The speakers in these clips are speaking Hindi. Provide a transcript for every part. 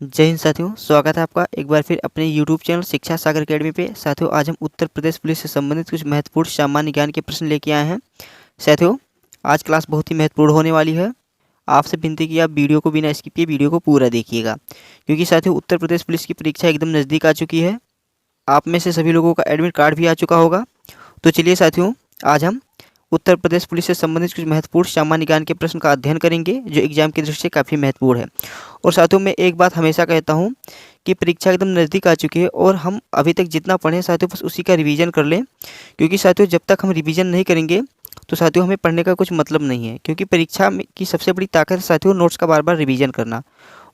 जय हिंद साथियों, स्वागत है आपका एक बार फिर अपने YouTube चैनल शिक्षा सागर अकेडमी पे। साथियों, आज हम उत्तर प्रदेश पुलिस से संबंधित कुछ महत्वपूर्ण सामान्य ज्ञान के प्रश्न लेके आए हैं। साथियों, आज क्लास बहुत ही महत्वपूर्ण होने वाली है। आपसे विनती की आप वीडियो को बिना स्किप किए वीडियो को पूरा देखिएगा, क्योंकि साथियों उत्तर प्रदेश पुलिस की परीक्षा एकदम नज़दीक आ चुकी है। आप में से सभी लोगों का एडमिट कार्ड भी आ चुका होगा। तो चलिए साथियों, आज हम उत्तर प्रदेश पुलिस से संबंधित कुछ महत्वपूर्ण सामान्य ज्ञान के प्रश्न का अध्ययन करेंगे, जो एग्जाम की दृष्टि से काफ़ी महत्वपूर्ण है। और साथियों, मैं एक बात हमेशा कहता हूं कि परीक्षा एकदम नज़दीक आ चुकी है और हम अभी तक जितना पढ़े साथियों बस उसी का रिवीजन कर लें, क्योंकि साथियों जब तक हम रिवीजन नहीं करेंगे तो साथियों हमें पढ़ने का कुछ मतलब नहीं है। क्योंकि परीक्षा की सबसे बड़ी ताकत है साथियों नोट्स का बार बार रिवीजन करना।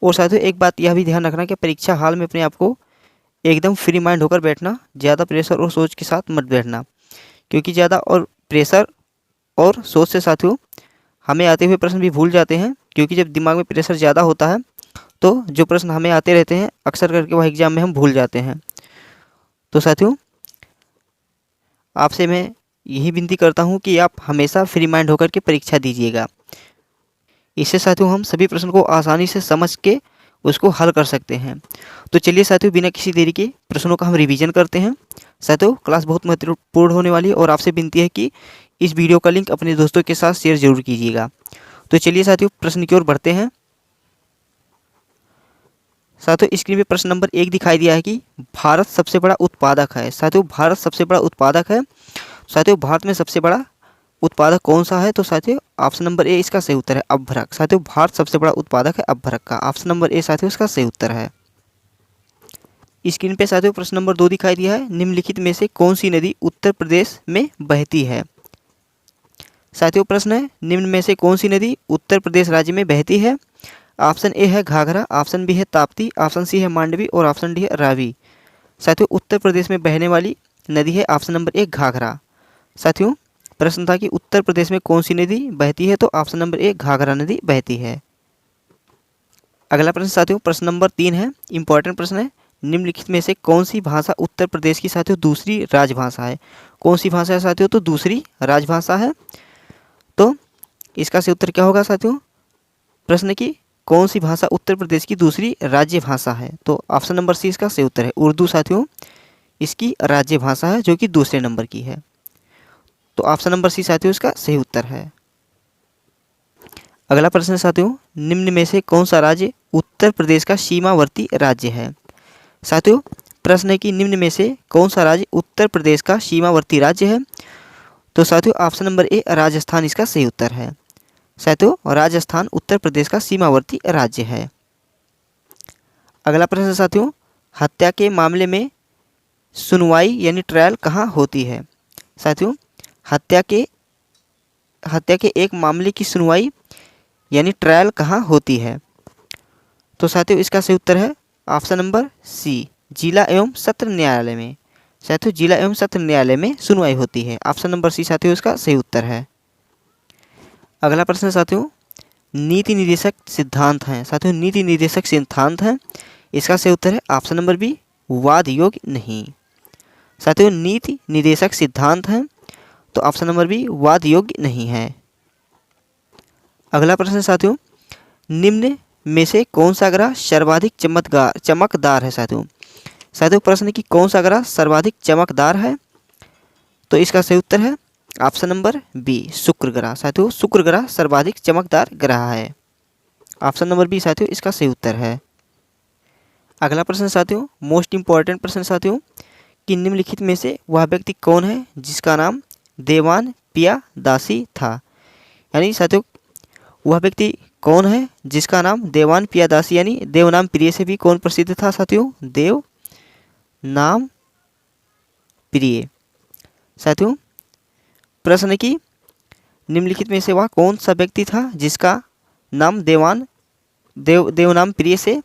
और साथियों एक बात यह भी ध्यान रखना कि परीक्षा हाल में अपने आप को एकदम फ्री माइंड होकर बैठना, ज़्यादा प्रेशर और सोच के साथ मत बैठना, क्योंकि ज़्यादा और प्रेशर और सोच से साथियों हमें आते हुए प्रश्न भी भूल जाते हैं। क्योंकि जब दिमाग में प्रेशर ज़्यादा होता है तो जो प्रश्न हमें आते रहते हैं अक्सर करके वह एग्ज़ाम में हम भूल जाते हैं। तो साथियों, आपसे मैं यही विनती करता हूं कि आप हमेशा फ्री माइंड होकर के परीक्षा दीजिएगा। इससे साथियों हम सभी प्रश्न को आसानी से समझ के उसको हल कर सकते हैं। तो चलिए साथियों, बिना किसी देरी के प्रश्नों का हम रिवीजन करते हैं। साथियों, क्लास बहुत महत्वपूर्ण होने वाली है और आपसे विनती है कि इस वीडियो का लिंक अपने दोस्तों के साथ शेयर जरूर कीजिएगा। तो चलिए साथियों, प्रश्न की ओर बढ़ते हैं। साथियों, स्क्रीन पे प्रश्न नंबर 1 दिखाई दिया है कि भारत सबसे बड़ा उत्पादक है। साथियों, भारत सबसे बड़ा उत्पादक है। साथियों, भारत में सबसे बड़ा उत्पादक कौन सा है? तो साथियों ऑप्शन नंबर ए इसका सही उत्तर है अभ्रक। साथियों, भारत सबसे बड़ा उत्पादक है अभ्रक का। ऑप्शन नंबर ए साथियों इसका सही उत्तर है। स्क्रीन पे साथियों प्रश्न नंबर 2 दिखाई दिया है, निम्नलिखित में से कौन सी नदी उत्तर प्रदेश में बहती है? साथियों प्रश्न है, निम्न में से कौन सी नदी उत्तर प्रदेश राज्य में बहती है? ऑप्शन ए है घाघरा, ऑप्शन बी है ताप्ती, ऑप्शन सी है मांडवी और ऑप्शन डी है रावी। साथियों, उत्तर प्रदेश में बहने वाली नदी है ऑप्शन नंबर ए घाघरा। साथियों, प्रश्न था कि उत्तर प्रदेश में कौन सी नदी बहती है, तो ऑप्शन नंबर ए घाघरा नदी बहती है। अगला प्रश्न साथियों प्रश्न नंबर 3 है, इंपॉर्टेंट प्रश्न है, निम्नलिखित में से कौन सी भाषा उत्तर प्रदेश की साथियों दूसरी राजभाषा है? कौन सी भाषा है साथियों? तो दूसरी राजभाषा है। तो इसका सही उत्तर क्या होगा साथियों? प्रश्न की कौन सी भाषा उत्तर प्रदेश की दूसरी राज्य भाषा है? तो ऑप्शन नंबर सी इसका सही उत्तर है उर्दू। साथियों इसकी राज्य भाषा है जो कि दूसरे नंबर की है। तो ऑप्शन नंबर सी साथियों इसका सही उत्तर है। अगला प्रश्न साथियों, निम्न में से कौन सा राज्य उत्तर प्रदेश का सीमावर्ती राज्य है? साथियों प्रश्न है कि निम्न में से कौन सा राज्य उत्तर प्रदेश का सीमावर्ती राज्य है? तो साथियों ऑप्शन नंबर ए राजस्थान इसका सही उत्तर है। साथियों राजस्थान उत्तर प्रदेश का सीमावर्ती राज्य है। अगला प्रश्न साथियों, हत्या के मामले में सुनवाई यानी ट्रायल कहाँ होती है? साथियों हत्या के एक मामले की सुनवाई यानी ट्रायल कहाँ होती है? तो साथियों इसका सही उत्तर है ऑप्शन नंबर सी, जिला एवं सत्र न्यायालय में। साथियों जिला एवं सत्र न्यायालय में सुनवाई होती है। ऑप्शन नंबर सी साथियों इसका सही उत्तर है। अगला प्रश्न साथियों, नीति निर्देशक सिद्धांत हैं। साथियों नीति निर्देशक सिद्धांत हैं, इसका सही उत्तर है ऑप्शन नंबर बी, वाद योग्य नहीं। साथियों नीति निर्देशक सिद्धांत हैं, तो ऑप्शन नंबर बी वाद योग्य नहीं है। अगला प्रश्न साथियों, निम्न में से कौन सा ग्रह सर्वाधिक चमकदार है? साथियों प्रश्न की कौन सा ग्रह सर्वाधिक चमकदार है? तो इसका सही उत्तर है ऑप्शन नंबर बी, शुक्र ग्रह। साथियों शुक्र ग्रह सर्वाधिक चमकदार ग्रह है। ऑप्शन नंबर बी साथियों इसका सही उत्तर है। अगला प्रश्न साथियों, मोस्ट इंपॉर्टेंट प्रश्न साथियों, कि निम्नलिखित में से वह व्यक्ति कौन है जिसका नाम देवान पियादासी था? यानी साथियों वह व्यक्ति कौन है जिसका नाम देवान पियादासी यानी देव नाम प्रिय से भी कौन प्रसिद्ध था? साथियों देव नाम प्रिय। साथियों प्रश्न की निम्नलिखित में से वह कौन सा व्यक्ति था जिसका नाम देवनाम प्रिय से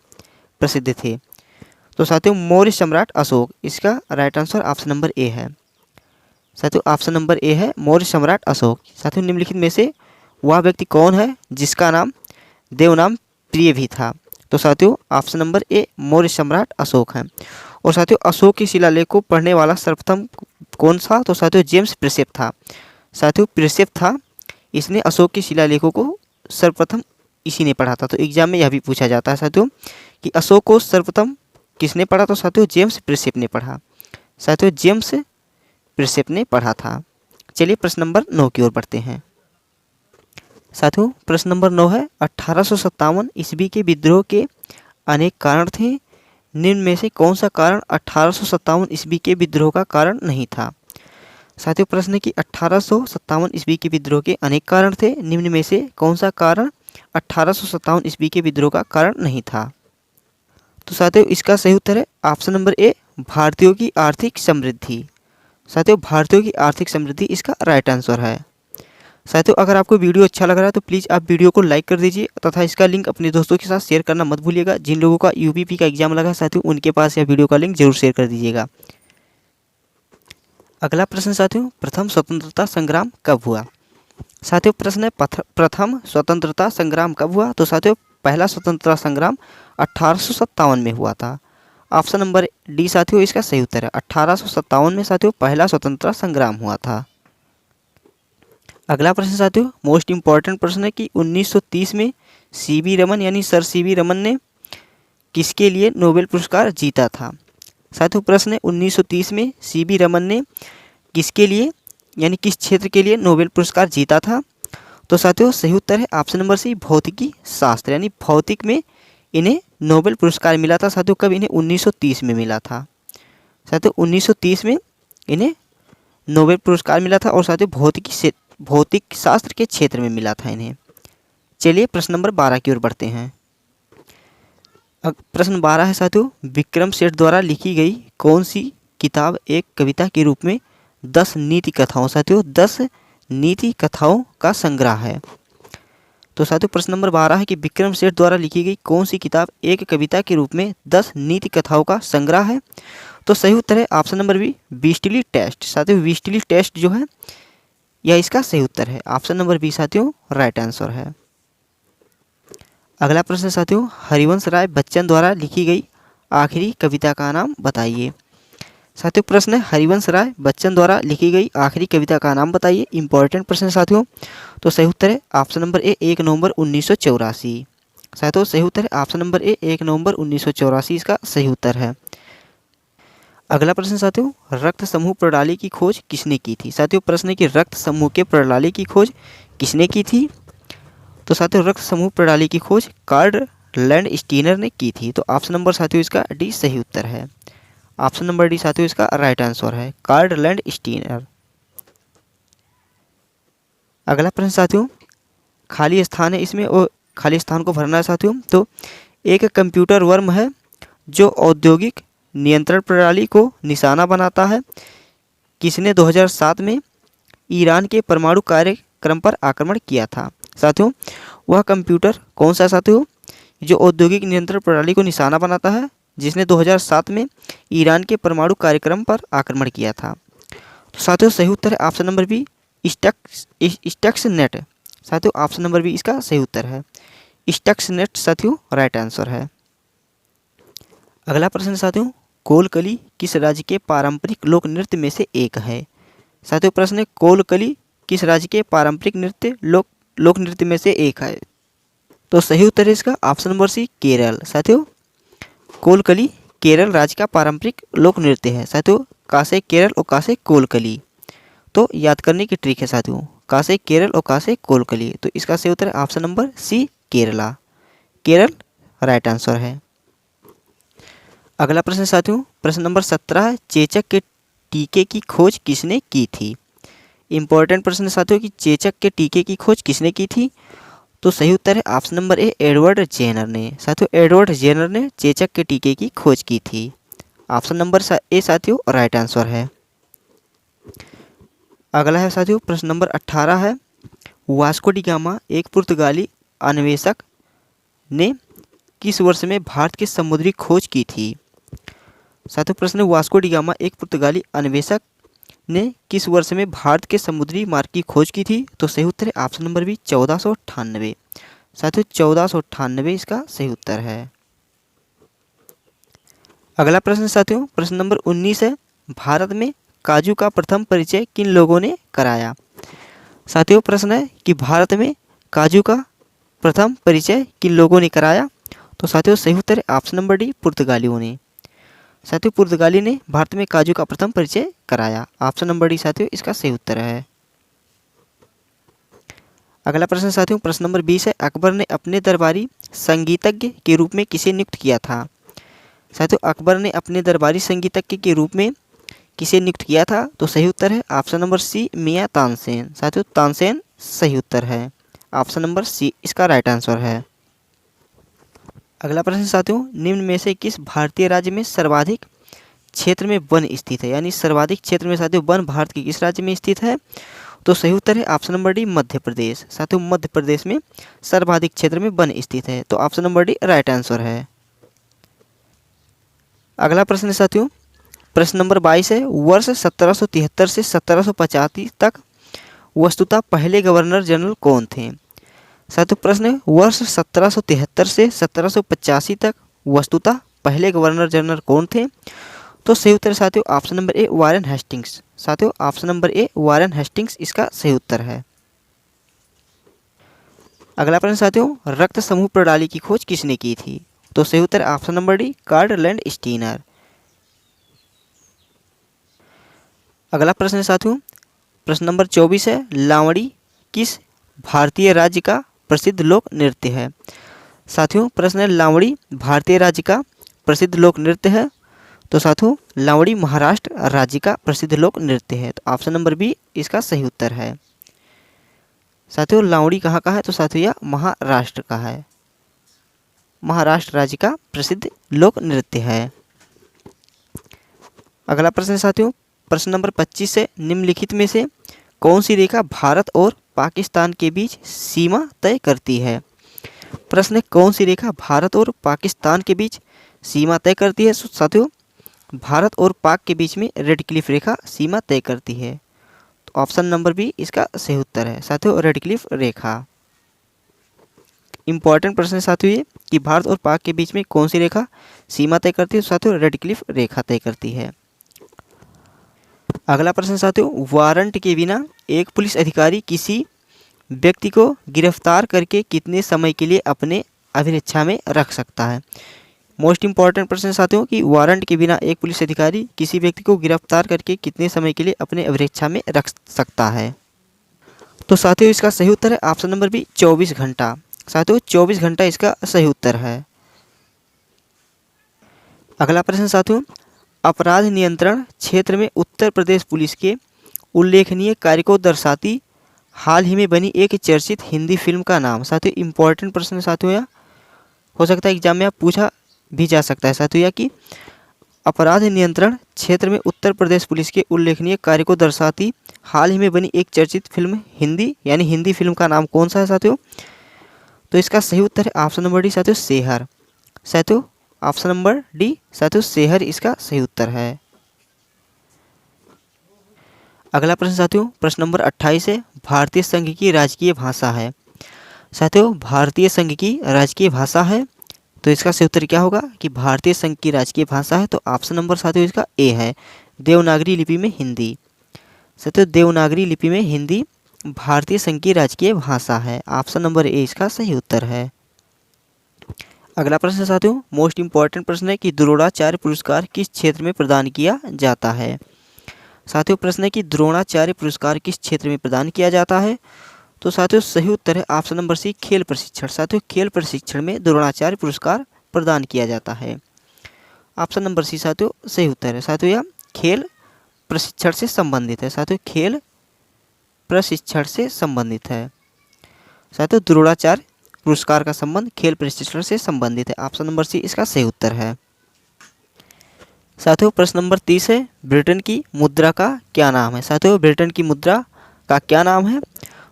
प्रसिद्ध थे? तो साथियों मौर्य सम्राट अशोक, इसका राइट आंसर ऑप्शन नंबर ए है। साथियों ऑप्शन नंबर ए है मौर्य सम्राट अशोक। साथियों निम्नलिखित में से वह व्यक्ति कौन है जिसका नाम देवनाम प्रिय भी था? तो साथियों ऑप्शन नंबर ए मौर्य सम्राट अशोक है। और साथियों अशोक की शिलालेख को पढ़ने वाला सर्वप्रथम कौन सा? तो साथियों जेम्स प्रिसेप था। साथियों प्रिसेप था, इसने अशोक के शिलालेखों को सर्वप्रथम इसी ने पढ़ा था। तो एग्जाम में यह भी पूछा जाता है साथियों कि अशोक को सर्वप्रथम किसने पढ़ा? तो साथियों जेम्स प्रिंसेप ने पढ़ा। साथियों जेम्स प्रिंसेप ने पढ़ा था। चलिए प्रश्न नंबर 9 की ओर बढ़ते हैं। साथियों प्रश्न नंबर 9 है 1857 ईस्वी के विद्रोह के अनेक कारण थे, निम्न में से कौन सा कारण 1857 ईस्वी के विद्रोह का कारण नहीं था? साथियों प्रश्न है कि 1857 ईस्वी के विद्रोह के अनेक कारण थे, निम्न में से कौन सा कारण 1857 ईस्वी के विद्रोह का कारण नहीं था? तो साथियों इसका सही उत्तर है ऑप्शन नंबर ए, भारतीयों की आर्थिक समृद्धि। साथियों भारतीयों की आर्थिक समृद्धि इसका राइट आंसर है। साथियों अगर आपको वीडियो अच्छा लग रहा है तो प्लीज़ आप वीडियो को लाइक कर दीजिए तथा इसका लिंक अपने दोस्तों के साथ शेयर करना मत भूलिएगा। जिन लोगों का यूपीपी का एग्जाम लगा है साथियों उनके पास यह वीडियो का लिंक जरूर शेयर कर दीजिएगा। अगला प्रश्न साथियों, प्रथम स्वतंत्रता संग्राम कब हुआ? साथियों प्रश्न है प्रथम स्वतंत्रता संग्राम कब हुआ? तो साथियों पहला स्वतंत्रता संग्राम 1857 में हुआ था। ऑप्शन नंबर डी साथियों इसका सही उत्तर है। 1857 में साथियों पहला स्वतंत्रता संग्राम हुआ था। अगला प्रश्न साथियों मोस्ट इम्पॉर्टेंट प्रश्न है कि 1930 में सीवी रमन यानी सर सीवी रमन ने किसके लिए नोबेल पुरस्कार जीता था? साथियों प्रश्न है 1930 में सीवी रमन ने किसके लिए यानी किस क्षेत्र के लिए नोबेल पुरस्कार जीता था? तो साथियों सही उत्तर है ऑप्शन नंबर सी, भौतिकी शास्त्र यानी भौतिक में इन्हें नोबेल पुरस्कार मिला था। साथियों कब? इन्हें 1930 में मिला था। साथियों 1930 में इन्हें नोबेल पुरस्कार मिला था और साथियों भौतिक शास्त्र के क्षेत्र में मिला था इन्हें। चलिए प्रश्न नंबर 12 की ओर बढ़ते हैं। प्रश्न 12 है साथियों, विक्रम सेठ द्वारा लिखी गई कौन सी किताब एक कविता के रूप में 10 नीति कथाओं साथियों 10 नीति कथाओं का संग्रह है? तो साथियों प्रश्न नंबर 12 है कि विक्रम सेठ द्वारा लिखी गई कौन सी किताब एक कविता के रूप में 10 नीति कथाओं का संग्रह है? तो सही उत्तर है ऑप्शन नंबर बी, वीस्टली टेस्ट। साथियों वीस्टली टेस्ट जो है यह इसका सही उत्तर है। ऑप्शन नंबर बी साथियों राइट आंसर है। अगला प्रश्न साथियों, हरिवंश राय बच्चन द्वारा लिखी गई आखिरी कविता का नाम बताइए। साथियों प्रश्न है हरिवंश राय बच्चन द्वारा लिखी गई आखिरी कविता का नाम बताइए। इंपॉर्टेंट प्रश्न साथियों। तो सही उत्तर है ऑप्शन नंबर ए, 1 नवंबर 1984। साथियों सही उत्तर है ऑप्शन नंबर ए, 1 नवंबर 1984 इसका सही उत्तर है। अगला प्रश्न साथियों, रक्त समूह प्रणाली की खोज किसने की थी? साथियों प्रश्न है कि रक्त समूह के प्रणाली की खोज किसने की थी? तो साथियों रक्त समूह प्रणाली की खोज कार्ल लैंडस्टीनर ने की थी। तो ऑप्शन नंबर साथियों इसका डी सही उत्तर है। ऑप्शन नंबर डी साथियों इसका राइट आंसर है, कार्ल लैंडस्टीनर। अगला प्रश्न साथियों, खाली स्थान है इसमें और खाली स्थान को भरना है साथियों। तो एक कंप्यूटर वर्म है जो औद्योगिक नियंत्रण प्रणाली को निशाना बनाता है, किसने 2007 में ईरान के परमाणु कार्यक्रम पर आक्रमण किया था? साथियों वह कंप्यूटर कौन सा साथियों जो औद्योगिक नियंत्रण प्रणाली को निशाना बनाता है, जिसने 2007 में ईरान के परमाणु कार्यक्रम पर आक्रमण किया था? तो साथियों सही उत्तर है ऑप्शन नंबर बी, स्टक्सनेट। साथियों ऑप्शन नंबर बी इसका सही उत्तर है, स्टक्सनेट साथियों राइट आंसर है। अगला प्रश्न साथियों, कोलकली किस राज्य के पारंपरिक लोक नृत्य में से एक है? साथियों प्रश्न है कोलकली किस राज्य के पारंपरिक लोक नृत्य में से एक है? तो सही उत्तर है इसका ऑप्शन नंबर सी, केरल। साथियों कोलकली केरल राज्य का पारंपरिक लोक नृत्य है। साथियों कासे केरल और कासे कोलकली, तो याद करने की ट्रिक है साथियों, कासे केरल और कासे कोलकली। तो इसका सही उत्तर है option number C, Kerala. Kerala right answer है। अगला प्रश्न साथियों, प्रश्न नंबर 17 है, चेचक के टीके की खोज किसने की थी? इंपॉर्टेंट प्रश्न साथियों कि चेचक के टीके की खोज किसने की थी? तो सही उत्तर है option number A, Edward Jenner ने। साथियों एडवर्ड जेनर ने चेचक के टीके की खोज की थी। ऑप्शन नंबर ए साथियों राइट आंसर है। अगला है साथियों प्रश्न नंबर 18 है, वास्को डी गामा एक पुर्तगाली अन्वेषक ने किस वर्ष में भारत की समुद्री खोज की थी? साथियों प्रश्न वास्को डी गामा एक पुर्तगाली अन्वेषक ने किस वर्ष में भारत के समुद्री मार्ग की खोज की थी? तो सही उत्तर है ऑप्शन नंबर बी, 1498। साथियों 1498 इसका सही उत्तर है। अगला प्रश्न साथियों प्रश्न नंबर 19 है, भारत में काजू का प्रथम परिचय किन लोगों ने कराया? साथियों प्रश्न है कि भारत में काजू का प्रथम परिचय किन लोगों ने कराया? तो साथियों सही उत्तर है ऑप्शन नंबर डी, पुर्तगालियों ने। साथियों पुर्तगाली ने भारत में काजू का प्रथम परिचय कराया। ऑप्शन नंबर डी साथियों इसका सही उत्तर है। अगला प्रश्न साथियों प्रश्न नंबर 20 है, अकबर ने अपने दरबारी संगीतज्ञ के रूप में किसे नियुक्त किया था। साथियों अकबर ने अपने दरबारी संगीतज्ञ के रूप में किसे नियुक्त किया था, तो सही उत्तर है ऑप्शन नंबर सी, मियां तानसेन। साथियों तानसेन सही उत्तर है, ऑप्शन नंबर सी इसका राइट आंसर है। अगला प्रश्न साथियों, निम्न में से किस भारतीय राज्य में सर्वाधिक क्षेत्र में वन स्थित है, यानी सर्वाधिक क्षेत्र में साथियों वन भारत के किस राज्य में स्थित है, तो सही उत्तर है option number D, Madhya Pradesh. साथियों मध्य प्रदेश में सर्वाधिक क्षेत्र में वन स्थित है, तो option number D right answer है। अगला प्रश्न साथियों प्रश्न नंबर 22 है, वर्ष 1773 से 1785 तक वस्तुतः पहले गवर्नर जनरल कौन थे। साथियों प्रश्न है, वर्ष 1773 से 1785 तक वस्तुतः पहले गवर्नर जनरल कौन थे, तो सही उत्तर साथियों option number A, Warren Hastings. साथियों option number A, Warren Hastings इसका सही उत्तर है। अगला प्रश्न साथियों, रक्त समूह प्रणाली की खोज किसने की थी, तो सही उत्तर option number D, Karl Landsteiner. अगला प्रश्न साथियों प्रश्न नंबर 24 है, लावणी किस भारतीय राज्य का प्रसिद्ध लोक नृत्य है। साथियों प्रश्न है, लावणी भारतीय राज्य का प्रसिद्ध लोक नृत्य है, तो साथियों लावणी महाराष्ट्र राज्य का प्रसिद्ध लोक नृत्य है, तो ऑप्शन नंबर बी इसका सही उत्तर है। साथियों लावणी कहाँ का है, तो साथियों यह महाराष्ट्र का है, महाराष्ट्र राज्य का प्रसिद्ध लोक नृत्य है। अगला प्रश्न साथियों प्रश्न नंबर 25 है, निम्नलिखित में से कौन सी रेखा भारत और पाकिस्तान के बीच सीमा तय करती है। प्रश्न है, कौन सी रेखा भारत और पाकिस्तान के बीच सीमा तय करती है। साथियों भारत और पाक के बीच में रेड क्लिफ रेखा सीमा तय करती है, तो ऑप्शन नंबर बी इसका सही उत्तर है साथियों, रेड क्लिफ रेखा। इंपॉर्टेंट प्रश्न साथियों ये कि भारत और पाक के बीच में कौन सी रेखा सीमा तय करती है, साथियों रेड क्लिफ रेखा तय करती है। अगला प्रश्न साथियों, वारंट के बिना एक पुलिस अधिकारी किसी व्यक्ति को गिरफ्तार करके कितने समय के लिए अपने अभिरक्षा में रख सकता है। मोस्ट इंपॉर्टेंट प्रश्न साथियों कि वारंट के बिना एक पुलिस अधिकारी किसी व्यक्ति को गिरफ्तार करके कितने समय के लिए अपने अभिरक्षा में रख सकता है, तो साथियों इसका सही उत्तर है ऑप्शन नंबर बी, 24 घंटा। साथियों 24 घंटा इसका सही उत्तर है। अगला प्रश्न साथियों, अपराध नियंत्रण क्षेत्र में उत्तर प्रदेश पुलिस के उल्लेखनीय कार्य को दर्शाती हाल ही में बनी एक चर्चित हिंदी फिल्म का नाम। साथियों इंपॉर्टेंट प्रश्न साथियों यह हो सकता है एग्जाम में आप पूछा भी जा सकता है साथियों, या कि अपराध नियंत्रण क्षेत्र में उत्तर प्रदेश पुलिस के उल्लेखनीय कार्य को दर्शाती हाल ही में बनी एक चर्चित फिल्म हिंदी, यानी हिंदी फिल्म का नाम कौन सा है साथियों, तो इसका सही उत्तर है ऑप्शन नंबर डी साथियों, शेहर। साथियों ऑप्शन नंबर डी साथियों शेहर इसका सही उत्तर है। अगला प्रश्न साथियों प्रश्न नंबर 28 है, भारतीय संघ की राजकीय भाषा है। साथियों भारतीय संघ की राजकीय भाषा है, तो इसका सही उत्तर क्या होगा कि भारतीय संघ की राजकीय भाषा है, तो ऑप्शन नंबर साथियों इसका ए है, देवनागरी लिपि में हिंदी। साथियों देवनागरी लिपि में हिंदी भारतीय संघ की राजकीय भाषा है, ऑप्शन नंबर ए इसका सही उत्तर है। अगला प्रश्न साथियों मोस्ट इंपॉर्टेंट प्रश्न है कि द्रोणाचार्य पुरस्कार किस क्षेत्र में प्रदान किया जाता है। साथियों प्रश्न है कि द्रोणाचार्य पुरस्कार किस क्षेत्र में प्रदान किया जाता है, तो साथियों सही उत्तर है ऑप्शन नंबर सी, खेल प्रशिक्षण। साथियों खेल प्रशिक्षण में द्रोणाचार्य पुरस्कार प्रदान किया जाता है, ऑप्शन नंबर सी साथियों सही उत्तर है। साथियों यह खेल प्रशिक्षण से संबंधित है, साथियों खेल प्रशिक्षण से संबंधित है। साथियों द्रोणाचार्य पुरस्कार का संबंध खेल प्रशिक्षण से संबंधित है, ऑप्शन नंबर सी इसका सही उत्तर है। साथियों प्रश्न नंबर 30 है, ब्रिटेन की मुद्रा का क्या नाम है। साथियों ब्रिटेन की मुद्रा का क्या नाम है,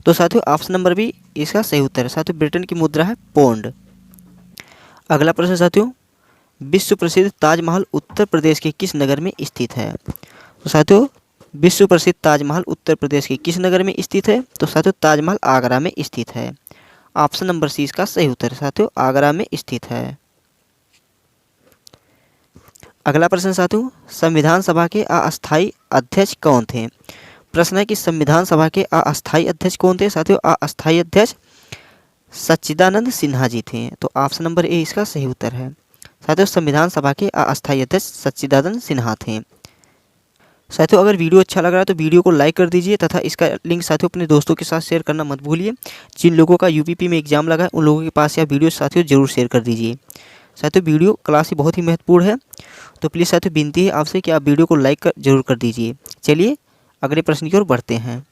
तो साथियों ऑप्शन नंबर बी इसका सही उत्तर है। साथियों ब्रिटेन की मुद्रा है पौंड। अगला प्रश्न साथियों, विश्व प्रसिद्ध ताजमहल उत्तर प्रदेश के किस नगर में स्थित है। तो साथियों विश्व प्रसिद्ध ताजमहल उत्तर प्रदेश के किस नगर में स्थित है, तो साथियों ताजमहल आगरा में स्थित है, ऑप्शन नंबर सी इसका सही उत्तर है। साथियों आगरा में स्थित है। अगला प्रश्न साथियों, संविधान सभा के अस्थायी अध्यक्ष कौन थे। प्रश्न है कि संविधान सभा के अस्थायी अध्यक्ष कौन थे। साथियों अस्थायी अध्यक्ष सच्चिदानंद सिन्हा जी थे। तो ऑप्शन नंबर ए इसका सही उत्तर है। साथियों, संविधान सभा के अस्थायी अध्यक्ष सच्चिदानंद सिन्हा थे। साथियों, अगर वीडियो अच्छा लग रहा है तो वीडियो को लाइक कर दीजिए तथा इसका लिंक साथियों अपने दोस्तों के साथ शेयर करना मत भूलिए। जिन लोगों का यूपीपी में एग्जाम लगा है उन लोगों के पास यह वीडियो साथियों जरूर शेयर कर दीजिए। साथियों, वीडियो क्लास ही बहुत ही महत्वपूर्ण है, तो प्लीज़ साथियों विनती है आपसे कि आप वीडियो को लाइक जरूर कर दीजिए। चलिए अगले प्रश्न की ओर बढ़ते हैं।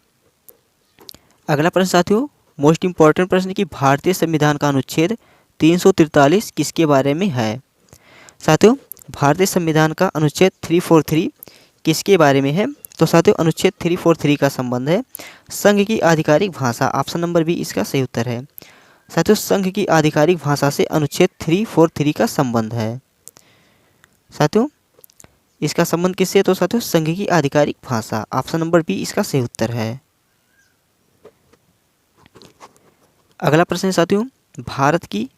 अगला प्रश्न साथियों मोस्ट इम्पॉर्टेंट प्रश्न कि भारतीय संविधान का अनुच्छेद 343 किसके बारे में है। साथियों, भारतीय संविधान का अनुच्छेद 343 किसके बारे में है। तो साथियों, अनुच्छेद 343 का संबंध है संघ की आधिकारिक भाषा। ऑप्शन नंबर बी इसका सही उत्तर है। साथियों, संघ की आधिकारिक भाषा से अनुच्छेद 343 का संबंध है। साथियों, इसका संबंध किससे है। तो साथियों, संघ की आधिकारिक भाषा। ऑप्शन नंबर बी इसका सही उत्तर है। अगला प्रश्न है साथियों, भारत की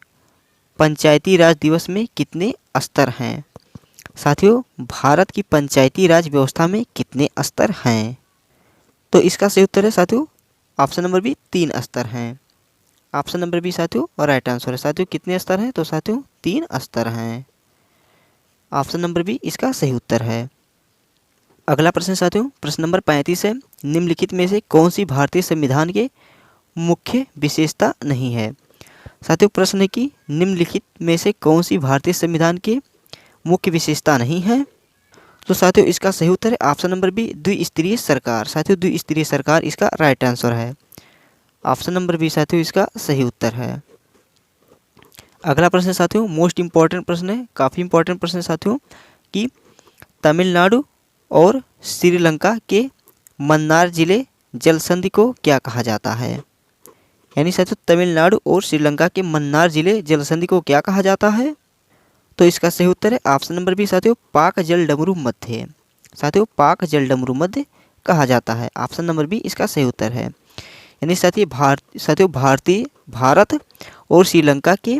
पंचायती राज दिवस में कितने स्तर हैं। साथियों, भारत की पंचायती राज व्यवस्था में कितने स्तर हैं। तो इसका सही उत्तर है साथियों ऑप्शन नंबर बी 3 स्तर हैं। ऑप्शन नंबर बी साथियों राइट आंसर है। साथियों, कितने स्तर हैं। तो साथियों 3 स्तर हैं। ऑप्शन नंबर बी इसका सही उत्तर है। अगला प्रश्न साथियों प्रश्न नंबर 35 है, निम्नलिखित में से कौन सी भारतीय संविधान के मुख्य विशेषता नहीं है। साथियों, प्रश्न है कि निम्नलिखित में से कौन सी भारतीय संविधान के मुख्य विशेषता नहीं है। तो साथियों, इसका सही उत्तर है ऑप्शन नंबर बी द्विस्तरीय सरकार। साथियों, द्विस्तरीय सरकार इसका राइट आंसर है। ऑप्शन नंबर बी साथियों इसका सही उत्तर है। अगला प्रश्न साथियों मोस्ट इम्पॉर्टेंट प्रश्न है, काफ़ी इंपॉर्टेंट प्रश्न है साथियों कि तमिलनाडु और श्रीलंका के मन्नार जिले जल संधि को क्या कहा जाता है। यानी साथियों तमिलनाडु और श्रीलंका के मन्नार जिले जल संधि को क्या कहा जाता है। तो इसका सही उत्तर है ऑप्शन नंबर बी साथियों पाक जल डमरू मध्य। साथियों, पाक जल डमरू मध्य कहा जाता है। ऑप्शन नंबर बी इसका सही उत्तर है। यानी साथियों भारत और श्रीलंका के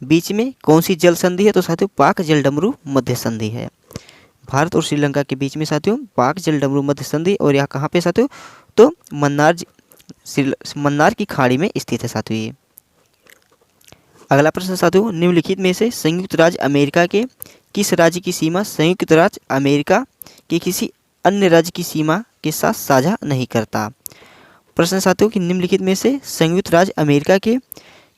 बीच में कौन सी जल संधि है। तो साथियों पाक जल डमरू मध्य संधि है। भारत और श्रीलंका के बीच में साथियों पाक जल डमरू मध्य संधि, और यह कहाँ पे साथियों। तो मन्नार की खाड़ी में स्थित है साथियों ये। अगला प्रश्न साथियों निम्नलिखित में से संयुक्त राज्य अमेरिका के किस राज्य की सीमा संयुक्त राज्य अमेरिका के किसी अन्य राज्य की सीमा के साथ साझा नहीं करता। प्रश्न साथियों कि निम्नलिखित में से संयुक्त राज्य अमेरिका के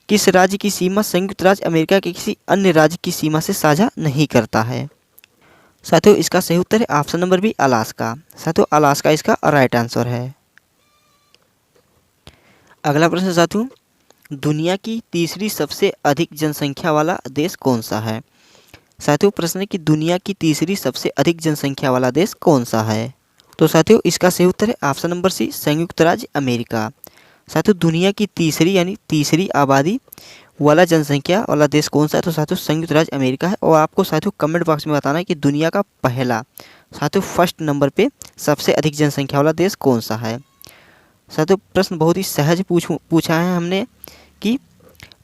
किस राज्य की सीमा संयुक्त राज्य अमेरिका के किसी अन्य राज्य की सीमा से साझा नहीं करता है। साथियों, इसका सही उत्तर है ऑप्शन नंबर बी अलास्का। साथियों, अलास्का इसका राइट आंसर है। अगला प्रश्न साथियों दुनिया की तीसरी सबसे अधिक जनसंख्या वाला देश कौन सा है। साथियों, प्रश्न है कि दुनिया की तीसरी सबसे अधिक जनसंख्या वाला देश कौन सा है। तो साथियों इसका सही उत्तर है ऑप्शन नंबर सी संयुक्त राज्य अमेरिका। साथियों, दुनिया की तीसरी यानी तीसरी आबादी वाला जनसंख्या वाला देश कौन सा है। तो साथियों संयुक्त राज्य अमेरिका है। और आपको साथियों कमेंट बॉक्स में बताना है कि दुनिया का पहला साथियों फर्स्ट नंबर पे सबसे अधिक जनसंख्या वाला देश कौन सा है। साथियों, प्रश्न बहुत ही सहज पूछा है हमने कि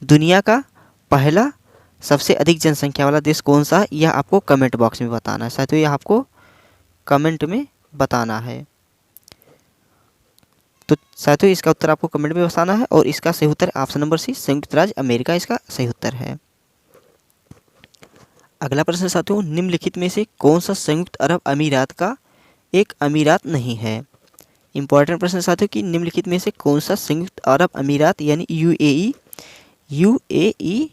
दुनिया का पहला सबसे अधिक जनसंख्या वाला देश कौन सा है, यह आपको कमेंट बॉक्स में बताना है। साथियों, यह आपको कमेंट में बताना है। तो साथियों इसका उत्तर आपको कमेंट में बताना है, और इसका सही उत्तर ऑप्शन नंबर सी संयुक्त राज्य अमेरिका इसका सही उत्तर है। अगला प्रश्न साथियों निम्नलिखित में से कौन सा संयुक्त अरब अमीरात का एक अमीरात नहीं है। इंपॉर्टेंट प्रश्न साथियों कि निम्नलिखित में से कौन सा संयुक्त अरब अमीरात यानी यूएई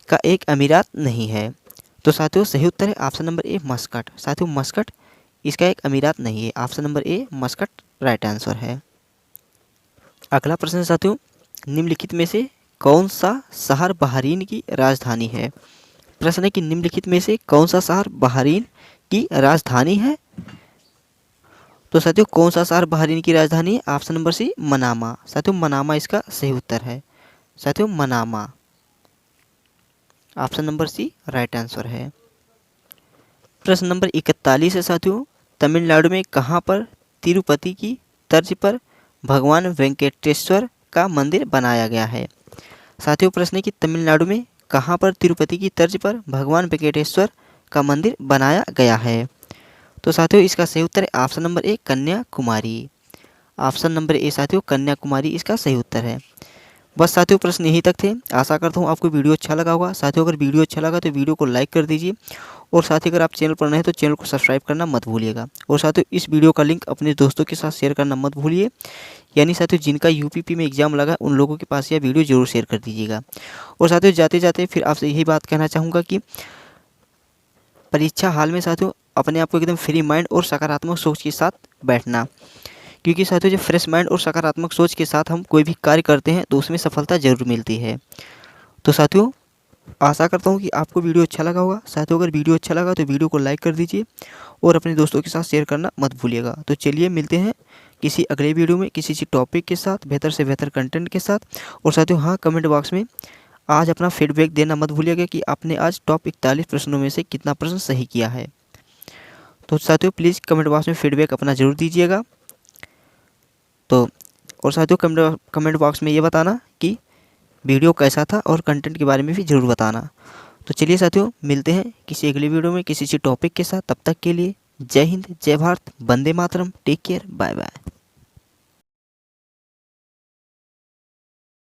का एक अमीरात नहीं है। तो साथियों सही उत्तर है ऑप्शन नंबर ए मस्कट। साथियों, मस्कट इसका एक अमीरात नहीं है। ऑप्शन नंबर ए मस्कट राइट आंसर है। अगला प्रश्न साथियों निम्नलिखित में से कौन सा शहर बहरीन की राजधानी है। प्रश्न है कि निम्नलिखित में से कौन सा शहर बहरीन की राजधानी है। तो साथियों कौन सा शहर बहरीन की राजधानी है। Option number C Manama. साथियों, मनामा इसका सही उत्तर है। साथियों, Manama option number C right answer है। प्रश्न नंबर 41 है साथियों तमिलनाडु में कहाँ पर तिरुपति की तर्ज पर भगवान वेंकटेश्वर का मंदिर बनाया गया है। साथियों, प्रश्न है कि तमिलनाडु में कहाँ पर तिरुपति की तर्ज पर भगवान वेंकटेश्वर का मंदिर बनाया गया है। तो साथियों इसका सही उत्तर है ऑप्शन नंबर ए कन्याकुमारी। ऑप्शन नंबर ए साथियों कन्याकुमारी इसका सही उत्तर है। बस साथियों प्रश्न यहीं तक थे। आशा करता हूँ आपको वीडियो अच्छा लगा होगा। साथियों अगर वीडियो अच्छा लगा तो वीडियो को लाइक कर दीजिए और साथ ही अगर आप चैनल पर नए हैं तो चैनल को सब्सक्राइब करना मत भूलिएगा। और साथियों इस वीडियो का लिंक अपने दोस्तों के साथ शेयर करना मत भूलिए। यानी साथियों जिनका यूपीपी में एग्जाम लगा उन लोगों के पास यह वीडियो जरूर शेयर कर दीजिएगा। और साथियों जाते जाते फिर आपसे यही बात कहना चाहूँगा कि परीक्षा हाल में साथियों अपने आप को एकदम फ्री माइंड और सकारात्मक सोच के साथ बैठना, क्योंकि साथियों जब फ्रेश माइंड और सकारात्मक सोच के साथ हम कोई भी कार्य करते हैं तो उसमें सफलता जरूर मिलती है। तो साथियों आशा करता हूँ कि आपको वीडियो अच्छा लगा होगा। साथियों अगर वीडियो अच्छा लगा तो वीडियो को लाइक कर दीजिए और अपने दोस्तों के साथ शेयर करना मत भूलिएगा। तो चलिए मिलते हैं किसी अगले वीडियो में किसी टॉपिक के साथ, बेहतर से बेहतर कंटेंट के साथ। और साथियों हाँ, कमेंट बॉक्स में आज अपना फीडबैक देना मत भूलिएगा कि आपने आज टॉप 41 प्रश्नों में से कितना प्रश्न सही किया है। तो साथियों प्लीज़ कमेंट बॉक्स में फीडबैक अपना ज़रूर दीजिएगा। तो और साथियों कमेंट बॉक्स में ये बताना कि वीडियो कैसा था और कंटेंट के बारे में भी ज़रूर बताना। तो चलिए साथियों मिलते हैं किसी अगली वीडियो में किसी टॉपिक के साथ। तब तक के लिए जय हिंद, जय Bharat, Vande Mataram, take care, bye bye.